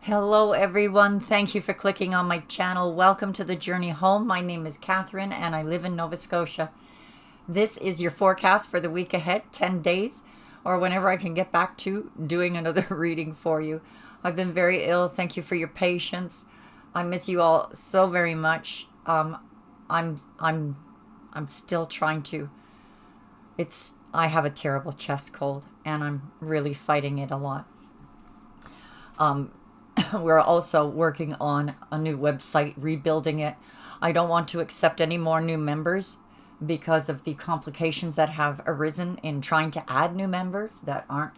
Hello everyone, thank you for clicking on my channel. Welcome to the journey home. My name is Catherine and I live in Nova Scotia. This is your forecast for the week ahead, 10 days, or whenever I can get back to doing another reading for you. I've been very ill. Thank you for your patience. I miss you all so very much. I'm still trying to. I have a terrible chest cold and I'm really fighting it a lot. We're also working on a new website, rebuilding it. I don't want to accept any more new members because of the complications that have arisen in trying to add new members that aren't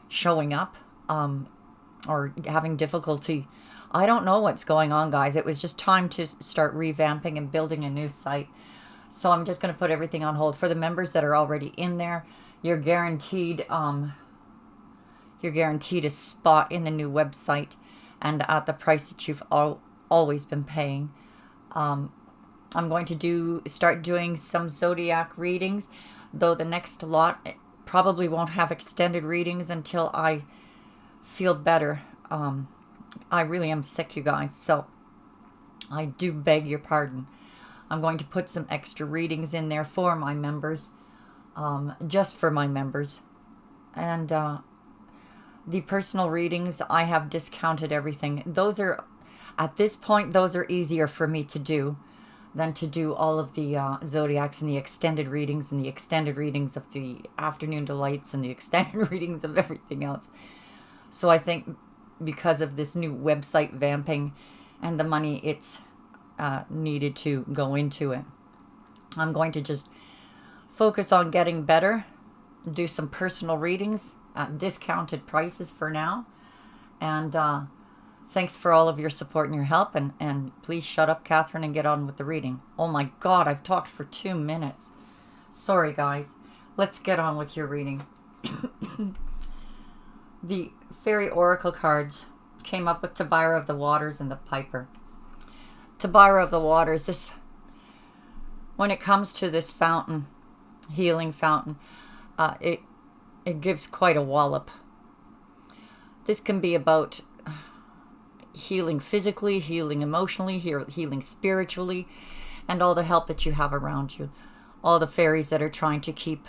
showing up or having difficulty. I don't know what's going on, guys. It was just time to start revamping and building a new site. So I'm just going to put everything on hold. For the members that are already in there, you're guaranteed a spot in the new website and at the price that you've always been paying. I'm going to start doing some Zodiac readings, though the next lot probably won't have extended readings until I feel better. I really am sick, you guys, so I do beg your pardon. I'm going to put some extra readings in there for my members, just for my members. And the personal readings, I have discounted everything. Those are, at this point, those are easier for me to do than to do all of the Zodiacs and the extended readings and the extended readings of the afternoon delights and the extended readings of everything else. So I think because of this new website vamping and the money it's needed to go into it, I'm going to just focus on getting better, do some personal readings at discounted prices for now. And thanks for all of your support and your help. And please shut up, Catherine, and get on with the reading. Oh my God, I've talked for 2 minutes. Sorry, guys. Let's get on with your reading. The Fairy Oracle cards came up with Tabira of the Waters and the Piper. Tabira of the Waters, when it comes to this fountain, healing fountain, it gives quite a wallop. This can be about healing physically, healing emotionally, healing spiritually, and all the help that you have around you. All the fairies that are trying to keep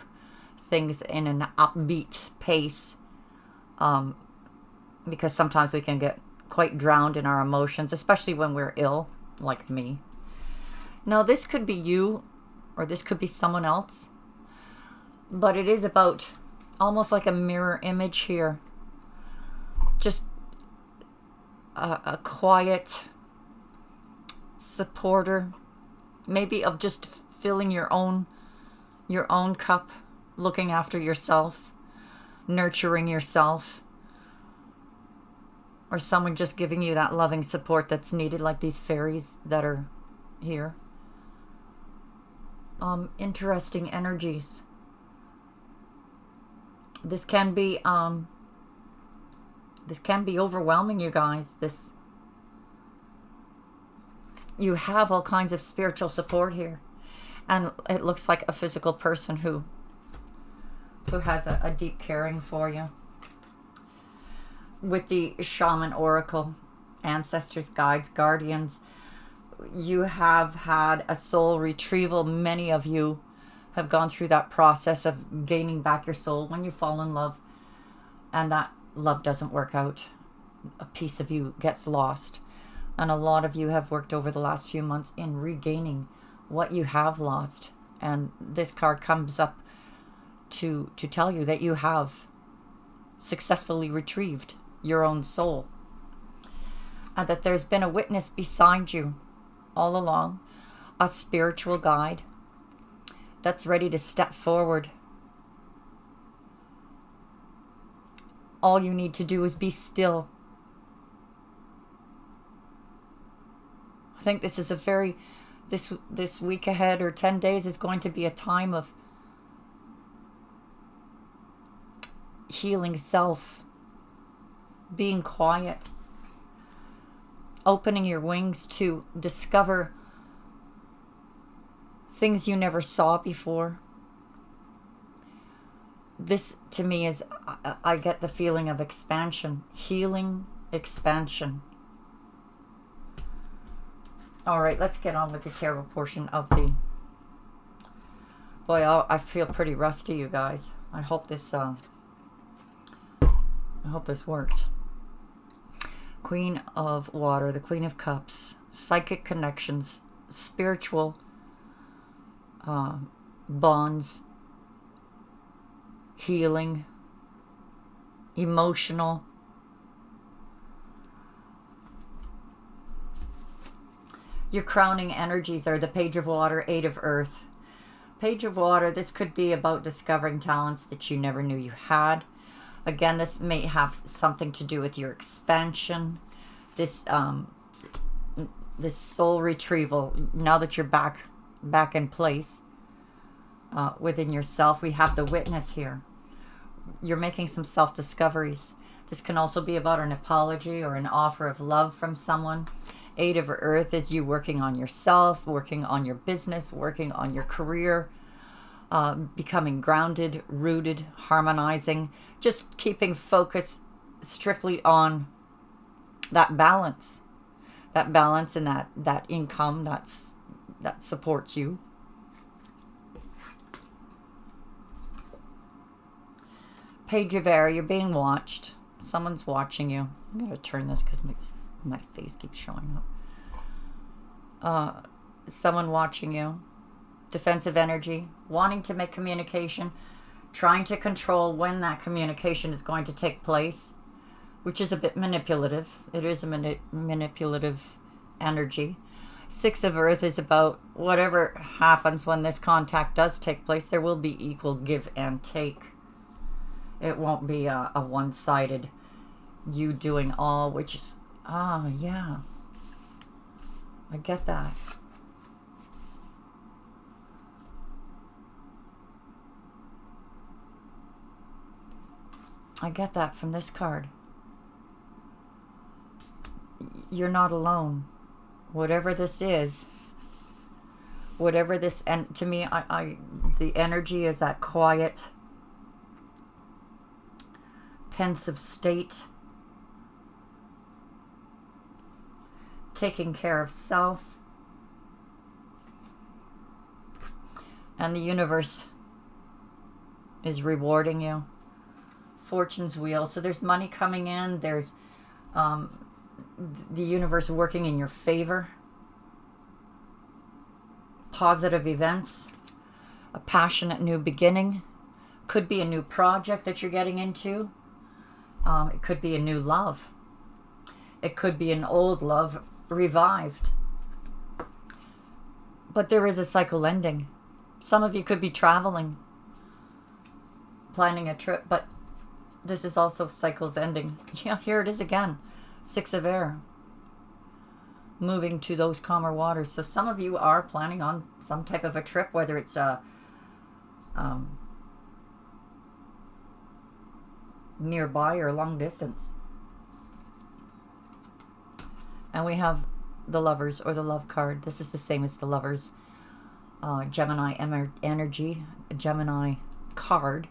things in an upbeat pace, because sometimes we can get quite drowned in our emotions, especially when we're ill, like me. Now, this could be you, or this could be someone else, but it is about almost like a mirror image here. Just a quiet supporter, maybe of just filling your own cup, looking after yourself, nurturing yourself, or someone just giving you that loving support that's needed, like these fairies that are here. Interesting energies. This can be overwhelming, you guys. You have all kinds of spiritual support here, and it looks like a physical person who has a deep caring for you. With the Shaman Oracle, ancestors, guides, guardians, you have had a soul retrieval. Many of you have gone through that process of gaining back your soul when you fall in love, and that love doesn't work out. A piece of you gets lost, and a lot of you have worked over the last few months in regaining what you have lost. And this card comes up to tell you that you have successfully retrieved your own soul, and that there's been a witness beside you all along, a spiritual guide that's ready to step forward. All you need to do is be still. I think this is this week ahead, or 10 days, is going to be a time of healing self, being quiet, opening your wings to discover things you never saw before. This, to me, is, I get the feeling of expansion, healing, expansion. All right, let's get on with the tarot portion of the... Boy, I feel pretty rusty, you guys. I hope this works. Queen of Water, the Queen of Cups, psychic connections, spiritual bonds, healing, emotional. Your crowning energies are the Page of Water, Eight of Earth. Page of Water, this could be about discovering talents that you never knew you had. Again, this may have something to do with your expansion. This this soul retrieval, now that you're back in place within yourself. We have the Witness here. You're making some self-discoveries. This can also be about an apology or an offer of love from someone. Eight of Earth is you working on yourself, working on your business, working on your career, becoming grounded, rooted, harmonizing, just keeping focus strictly on that balance and that income that supports you. Page of Air, you're being watched. Someone's watching you. I'm going to turn this because my face keeps showing up. Someone watching you. Defensive energy, wanting to make communication, trying to control when that communication is going to take place, which is a bit manipulative. It is a manipulative energy. Six of Earth is about whatever happens when this contact does take place, there will be equal give and take. It won't be a one-sided you doing all, which is, yeah, I get that. I get that from this card. You're not alone. Whatever this is, and to me, the energy is that quiet, pensive state, taking care of self, and the universe is rewarding you. Fortune's wheel. So there's money coming in. There's the universe working in your favor. Positive events. A passionate new beginning. Could be a new project that you're getting into. It could be a new love. It could be an old love revived. But there is a cycle ending. Some of you could be traveling, planning a trip, but this is also cycles ending. Yeah, here it is again. Six of Air. Moving to those calmer waters. So some of you are planning on some type of a trip, whether it's nearby or long distance. And we have the Lovers or the Love card. This is the same as the Lovers. Gemini energy, Gemini card.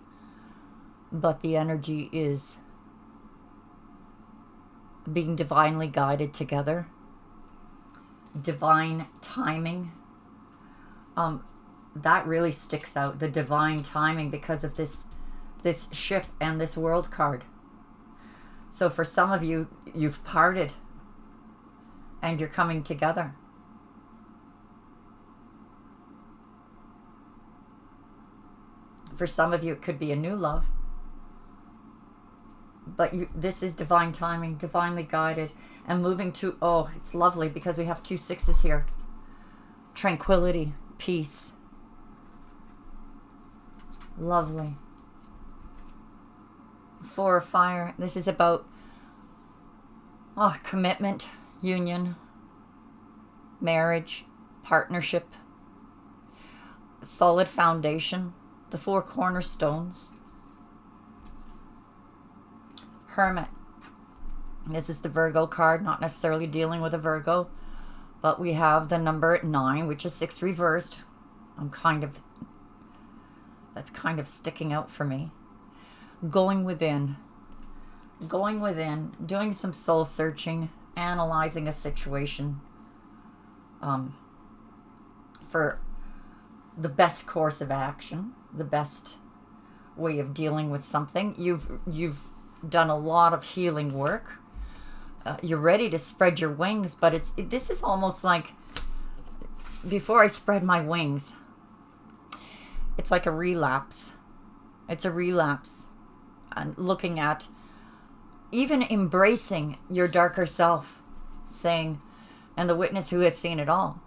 But the energy is being divinely guided together. Divine timing. That really sticks out. The divine timing because of this ship and this World card. So for some of you, you've parted and you're coming together. For some of you, it could be a new love. But this is divine timing, divinely guided, and moving to, oh, it's lovely because we have 2 6s here. Tranquility, peace. Lovely. 4 of Fire. This is about commitment, union, marriage, partnership, solid foundation, the 4 cornerstones. Hermit. This is the Virgo card, not necessarily dealing with a Virgo, but we have the number 9, which is 6 reversed. That's kind of sticking out for me. Going within, going within, doing some soul searching, analyzing a situation for the best course of action, the best way of dealing with something. You've done a lot of healing work. You're ready to spread your wings, but this is almost like before I spread my wings, it's like a relapse. It's a relapse. And looking at, even embracing your darker self, saying, and the witness who has seen it all,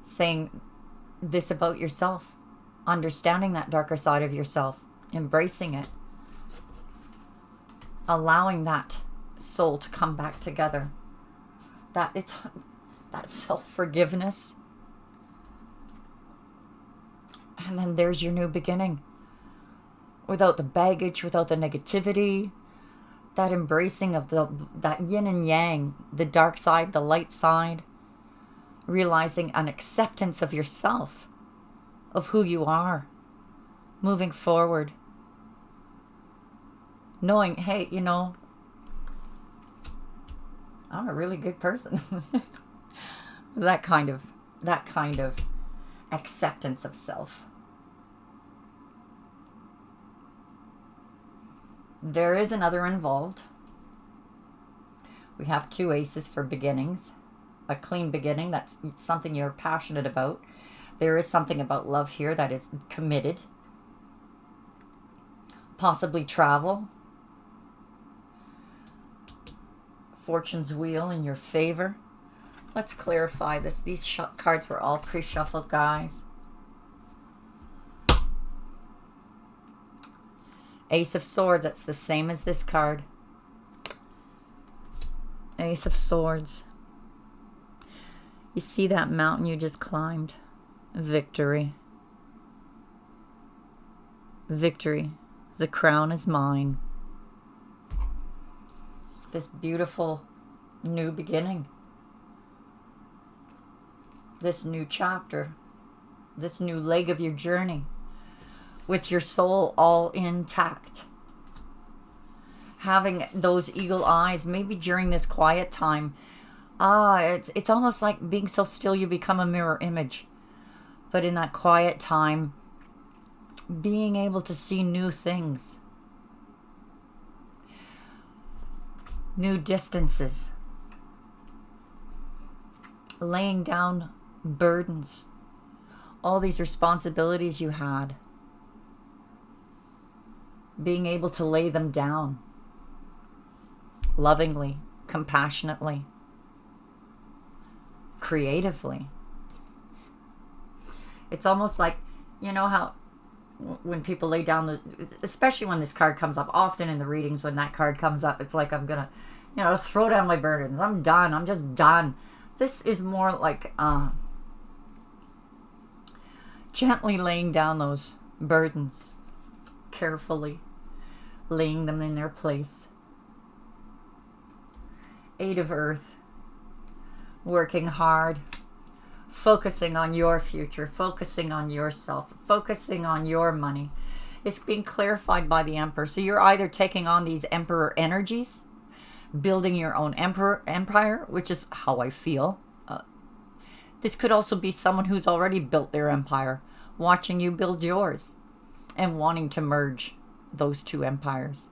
saying this about yourself, understanding that darker side of yourself, embracing it, allowing that soul to come back together. That self-forgiveness. And then there's your new beginning. Without the baggage, without the negativity, that embracing of that yin and yang, the dark side, the light side, realizing an acceptance of yourself, of who you are, moving forward, knowing, hey, you know, I'm a really good person. that kind of acceptance of self. There is another involved. We have 2 aces for beginnings. A clean beginning, that's something you're passionate about. There is something about love here that is committed. Possibly travel. Fortune's wheel in your favor. Let's clarify this. These cards were all pre-shuffled, guys. Ace of Swords, that's the same as this card. Ace of Swords. You see that mountain you just climbed? Victory. Victory. The crown is mine. This beautiful new beginning. This new chapter. This new leg of your journey. With your soul all intact. Having those eagle eyes, maybe during this quiet time. It's almost like being so still you become a mirror image. But in that quiet time, being able to see new things. New distances. Laying down burdens. All these responsibilities you had. Being able to lay them down. Lovingly, compassionately. Creatively. It's almost like, you know how when people lay down, especially when this card comes up, often in the readings when that card comes up, it's like I'm gonna, you know, throw down my burdens. I'm done. I'm just done. This is more like gently laying down those burdens, carefully laying them in their place. 8 of Earth. Working hard, focusing on your future, focusing on yourself, focusing on your money. It's being clarified by the Emperor. So you're either taking on these Emperor energies, building your own empire, which is how I feel. This could also be someone who's already built their empire, watching you build yours, and wanting to merge those 2 empires.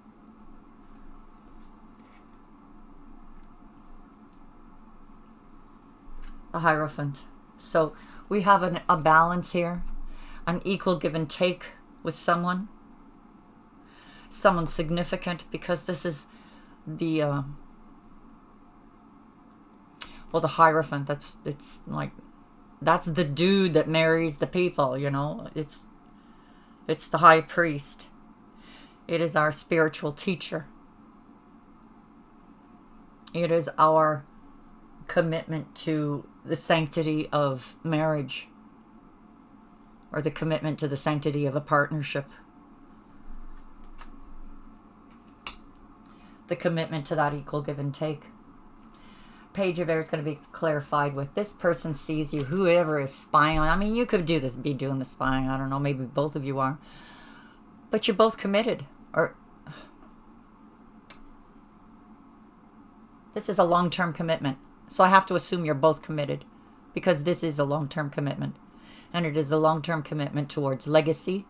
The Hierophant. So we have a balance here, an equal give and take with someone significant, because this is the well, the Hierophant, that's the dude that marries the people, you know. It's the high priest. It is our spiritual teacher. It is our commitment to the sanctity of marriage, or the commitment to the sanctity of a partnership, the commitment to that equal give and take. Page of Air is going to be clarified with this person sees you, whoever is spying on. I mean, you could be doing the spying, I don't know, maybe both of you are, but you're both committed, or This is a long-term commitment. So I have to assume you're both committed because this is a long-term commitment. And it is a long-term commitment towards legacy,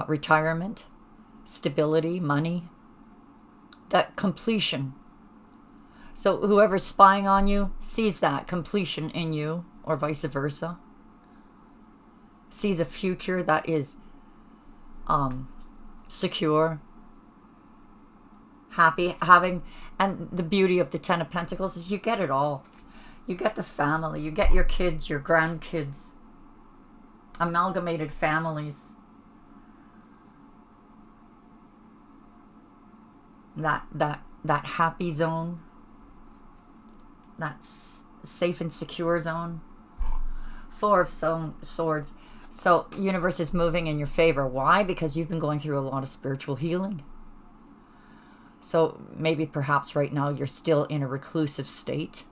retirement, stability, money, that completion. So whoever's spying on you sees that completion in you, or vice versa. Sees a future that is secure, happy, having, and the beauty of the Ten of Pentacles is you get it all. You get the family, you get your kids, your grandkids, amalgamated families. That happy zone, that safe and secure zone. Four of Swords. So universe is moving in your favor. Why? Because you've been going through a lot of spiritual healing. So maybe perhaps right now you're still in a reclusive state.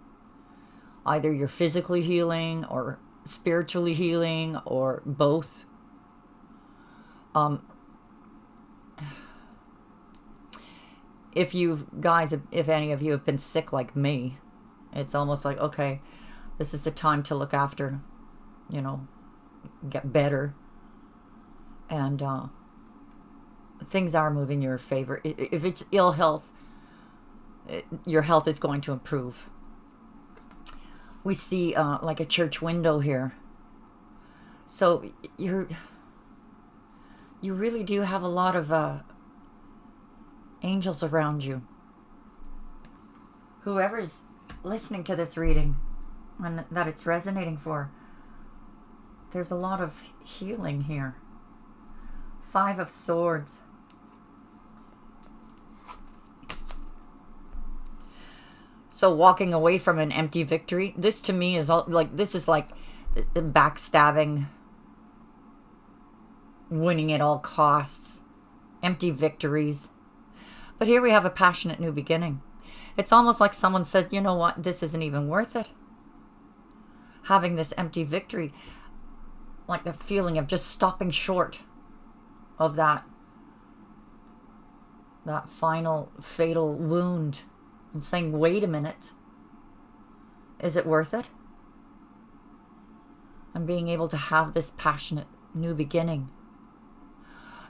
Either you're physically healing or spiritually healing or both. If any of you have been sick like me, it's almost like, okay, this is the time to look after, get better. And things are moving in your favor. If it's ill health, your health is going to improve. We see like a church window here. So you really do have a lot of angels around you. Whoever's listening to this reading and that it's resonating for, there's a lot of healing here. Five of Swords. So walking away from an empty victory. This to me is like backstabbing, winning at all costs, empty victories. But here we have a passionate new beginning. It's almost like someone says, you know what, this isn't even worth it. Having this empty victory, like the feeling of just stopping short of that final fatal wound and saying, wait a minute, is it worth it? And being able to have this passionate new beginning.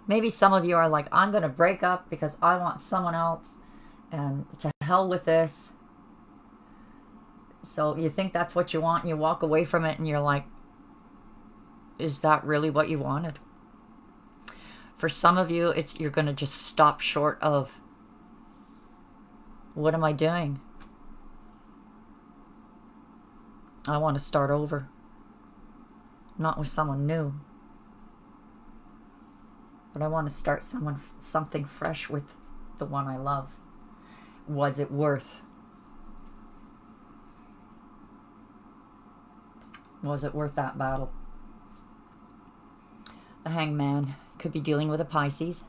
Maybe some of you are like, I'm going to break up because I want someone else, and to hell with this. So you think that's what you want and you walk away from it and you're like, is that really what you wanted? For some of you, you're going to just stop short of, what am I doing? I want to start over. Not with someone new. But I want to start something fresh with the one I love. Was it worth? Was it worth that battle? The Hangman could be dealing with a Pisces.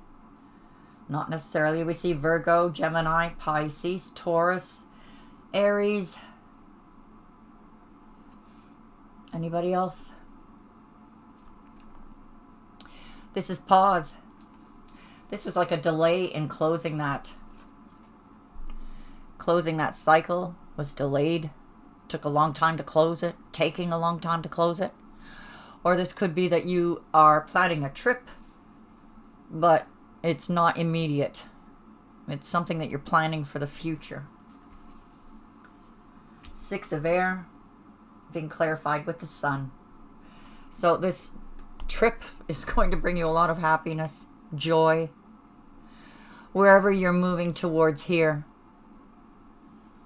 Not necessarily. We see Virgo, Gemini, Pisces, Taurus, Aries. Anybody else? This is pause. This was like a delay in closing that. Closing that cycle was delayed. Took a long time to close it. Taking a long time to close it. Or this could be that you are planning a trip, but it's not immediate. It's something that you're planning for the future. Six of Air, being clarified with the Sun. So this trip is going to bring you a lot of happiness, joy. Wherever you're moving towards here,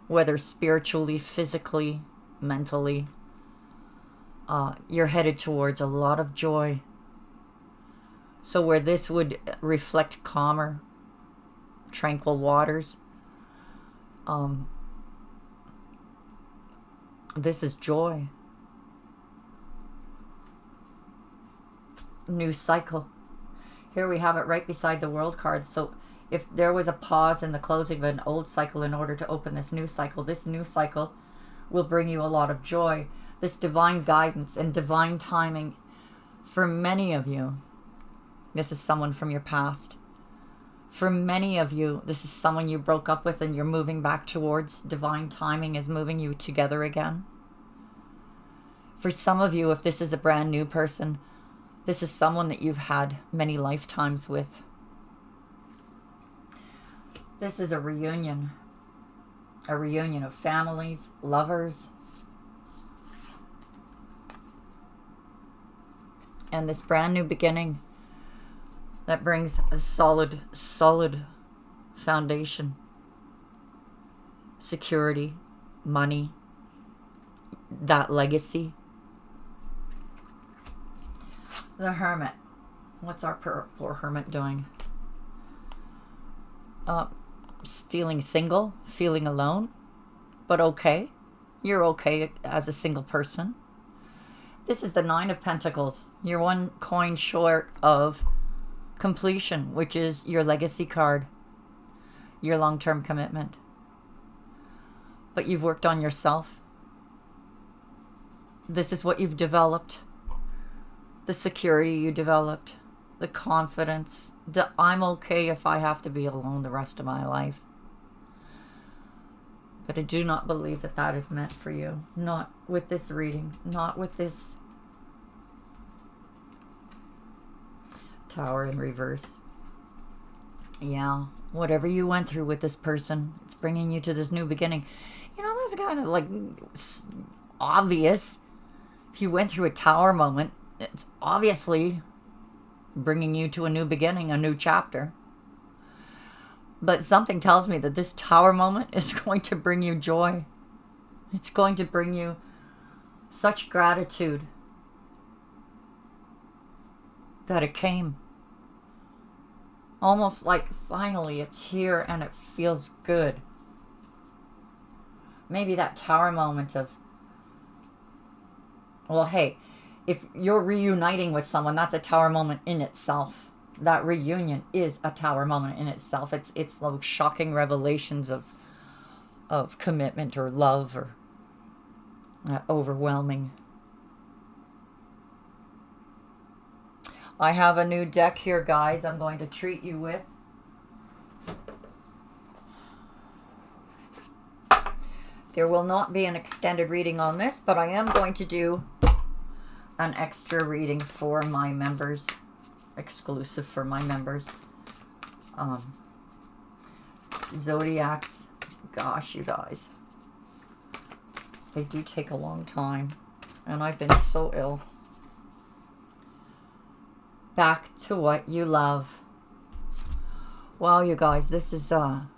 whether spiritually, physically, mentally, you're headed towards a lot of joy. So where this would reflect calmer, tranquil waters, this is joy. New cycle. Here we have it right beside the World card. So if there was a pause in the closing of an old cycle in order to open this new cycle will bring you a lot of joy. This divine guidance and divine timing for many of you. This is someone from your past. For many of you, this is someone you broke up with and you're moving back towards. Divine timing is moving you together again. For some of you, if this is a brand new person, this is someone that you've had many lifetimes with. This is a reunion of families, lovers. And this brand new beginning that brings a solid foundation, security, money, that legacy. The Hermit. What's our poor Hermit doing? Feeling single, feeling alone, but okay. You're okay as a single person. This is the Nine of Pentacles. You're one coin short of completion, which is your legacy card, your long-term commitment. But you've worked on yourself. This is what you've developed. The security you developed, the confidence, the I'm okay if I have to be alone the rest of my life. But I do not believe that that is meant for you. Not with this reading, not with this Tower in reverse. Yeah, whatever you went through with this person, it's bringing you to this new beginning. You know, that's kind of like obvious. If you went through a Tower moment, it's obviously bringing you to a new beginning, a new chapter. But something tells me that this Tower moment is going to bring you joy. It's going to bring you such gratitude that it came. Almost like finally it's here and it feels good. Maybe that Tower moment of, well, hey, if you're reuniting with someone, that's a Tower moment in itself. That reunion is a Tower moment in itself. It's those shocking revelations of commitment or love or overwhelming. I have a new deck here, guys, I'm going to treat you with. There will not be an extended reading on this, but I am going to do an extra reading for my members, exclusive for my members. Zodiacs, gosh, you guys, they do take a long time, and I've been so ill. Back to what you love. Wow, you guys, this is a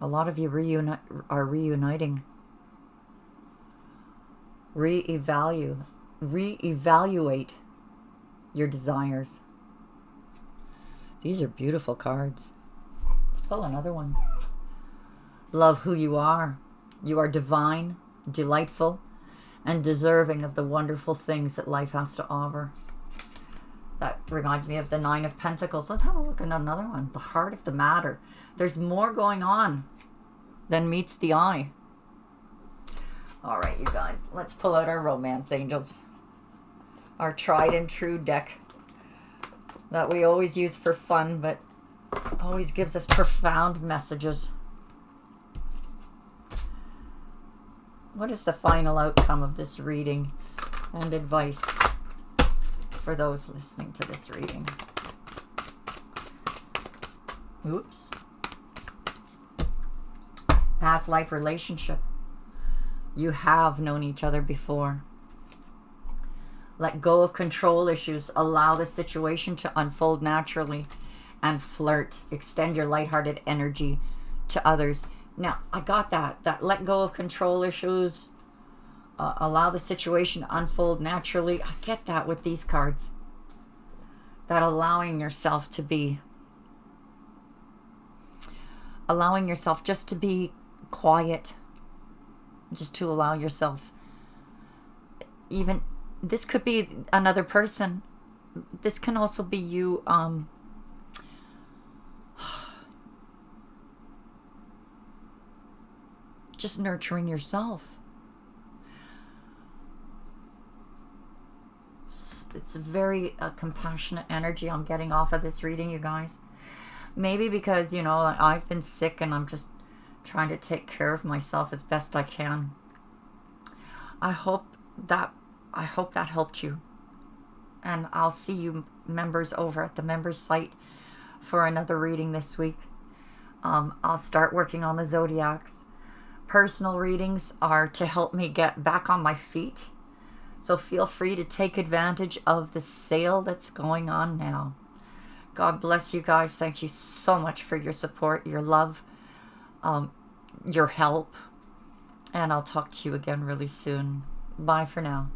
lot of you are reuniting. Reevaluate your desires. These are beautiful cards. Let's pull another one. Love who you are. You are divine, delightful, and deserving of the wonderful things that life has to offer. That reminds me of the Nine of Pentacles. Let's have a look at another one. The heart of the matter. There's more going on than meets the eye. All right, you guys. Let's pull out our romance angels. Our tried and true deck that we always use for fun, but always gives us profound messages. What is the final outcome of this reading and advice for those listening to this reading? Oops. Past life relationship. You have known each other before. Let go of control issues. Allow the situation to unfold naturally and flirt. Extend your lighthearted energy to others. Now, I got that. That let go of control issues. Allow the situation to unfold naturally. I get that with these cards. That allowing yourself to be, allowing yourself just to be quiet, just to allow yourself, even, this could be another person. This can also be you, just nurturing yourself. It's a very compassionate energy I'm getting off of this reading, you guys. Maybe because, you know, I've been sick and I'm just trying to take care of myself as best I can. I hope that helped you. And I'll see you members over at the members site for another reading this week. I'll start working on the Zodiacs. Personal readings are to help me get back on my feet. So feel free to take advantage of the sale that's going on now. God bless you guys. Thank you so much for your support, your love, your help. And I'll talk to you again really soon. Bye for now.